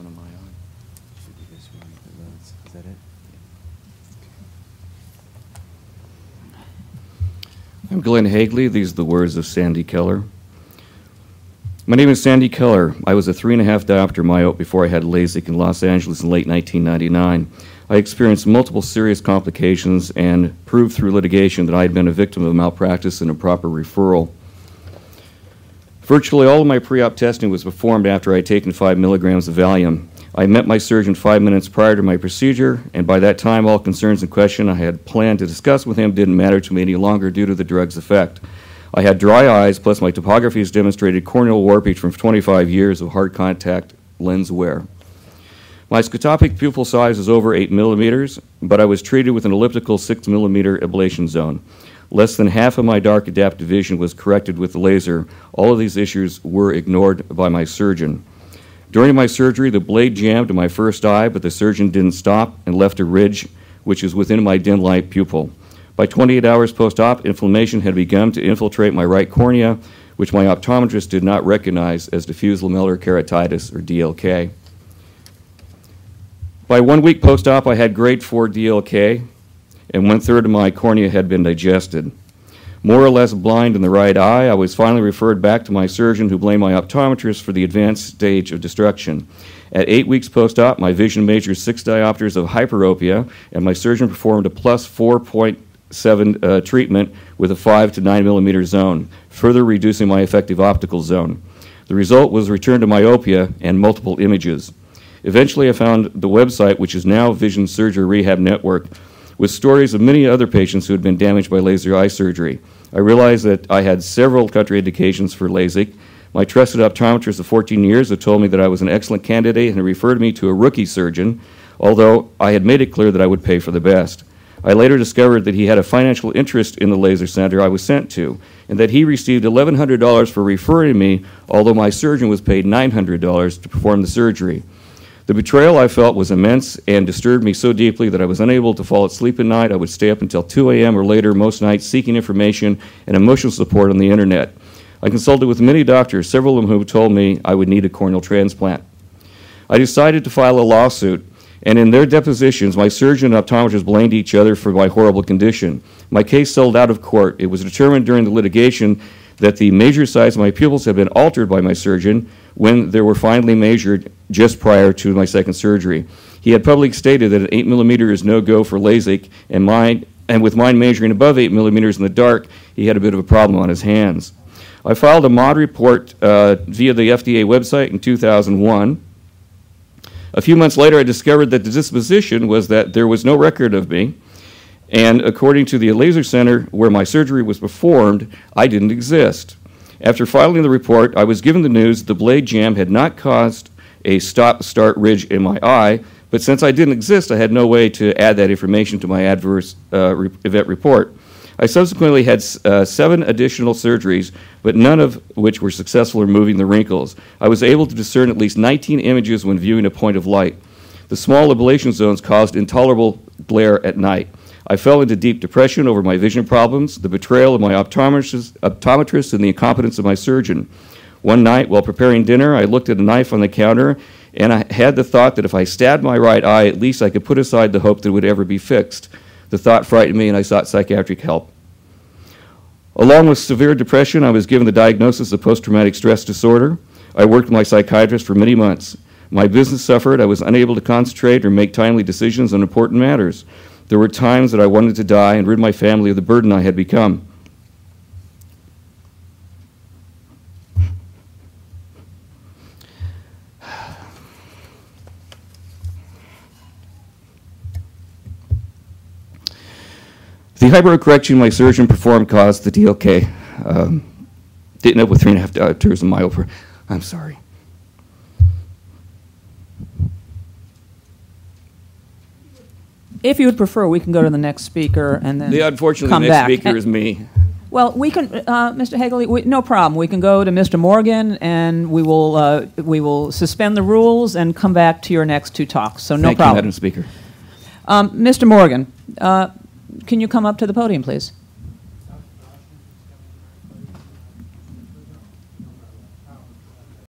one on my eye. Should be this one. Is that it? I'm Glen Hagele. These are the words of Sandy Keller. My name is Sandy Keller. I was a 3.5 diopter myope before I had LASIK in Los Angeles in late 1999. I experienced multiple serious complications and proved through litigation that I had been a victim of malpractice and improper referral. Virtually all of my pre-op testing was performed after I had taken 5 milligrams of Valium. I met my surgeon 5 minutes prior to my procedure, and by that time all concerns in question I had planned to discuss with him didn't matter to me any longer due to the drug's effect. I had dry eyes, plus my topographies demonstrated corneal warpage from 25 years of hard contact lens wear. My scotopic pupil size is over 8 millimeters, but I was treated with an elliptical 6 millimeter ablation zone. Less than half of my dark adaptive vision was corrected with the laser. All of these issues were ignored by my surgeon. During my surgery, the blade jammed in my first eye, but the surgeon didn't stop and left a ridge, which is within my dim light pupil. By 28 hours post-op, inflammation had begun to infiltrate my right cornea, which my optometrist did not recognize as diffuse lamellar keratitis, or DLK. By 1 week post-op, I had grade 4 DLK, and 1/3 of my cornea had been digested. More or less blind in the right eye, I was finally referred back to my surgeon, who blamed my optometrist for the advanced stage of destruction. At 8 weeks post-op, my vision measured 6 diopters of hyperopia, and my surgeon performed a plus 4.7 treatment with a 5 to 9 millimeter zone, further reducing my effective optical zone. The result was return to myopia and multiple images. Eventually, I found the website, which is now Vision Surgery Rehab Network, with stories of many other patients who had been damaged by laser eye surgery. I realized that I had several contraindications for LASIK. My trusted optometrist of 14 years had told me that I was an excellent candidate and referred me to a rookie surgeon, although I had made it clear that I would pay for the best. I later discovered that he had a financial interest in the laser center I was sent to, and that he received $1,100 for referring me, although my surgeon was paid $900 to perform the surgery. The betrayal I felt was immense and disturbed me so deeply that I was unable to fall asleep at night. I would stay up until 2 a.m. or later most nights seeking information and emotional support on the internet. I consulted with many doctors, several of whom told me I would need a corneal transplant. I decided to file a lawsuit, and in their depositions, my surgeon and optometrist blamed each other for my horrible condition. My case settled out of court. It was determined during the litigation that the major size of my pupils had been altered by my surgeon when they were finally measured just prior to my second surgery. He had publicly stated that an 8 millimeter is no go for LASIK, and with mine measuring above 8 millimeters in the dark, he had a bit of a problem on his hands. I filed a mod report via the FDA website in 2001. A few months later, I discovered that the disposition was that there was no record of me, and according to the laser center where my surgery was performed, I didn't exist. After filing the report, I was given the news the blade jam had not caused a stop-start ridge in my eye, but since I didn't exist, I had no way to add that information to my adverse event report. I subsequently had 7 additional surgeries, but none of which were successful in removing the wrinkles. I was able to discern at least 19 images when viewing a point of light. The small ablation zones caused intolerable glare at night. I fell into deep depression over my vision problems, the betrayal of my optometrist, and the incompetence of my surgeon. One night, while preparing dinner, I looked at a knife on the counter, and I had the thought that if I stabbed my right eye, at least I could put aside the hope that it would ever be fixed. The thought frightened me, and I sought psychiatric help. Along with severe depression, I was given the diagnosis of post-traumatic stress disorder. I worked with my psychiatrist for many months. My business suffered. I was unable to concentrate or make timely decisions on important matters. There were times that I wanted to die and rid my family of the burden I had become. The hypercorrection my surgeon performed caused the DLK. Didn't end up with 3.5 diopters of myopia. I'm sorry. If you would prefer, we can go to the next speaker and then unfortunately, come the next back. speaker is me. Well, we can, Mr. Hagele, no problem. We can go to Mr. Morgan, and we will suspend the rules and come back to your next 2 talks. So no Thank problem. you, Madam Speaker. Mr. Morgan, can you come up to the podium, please?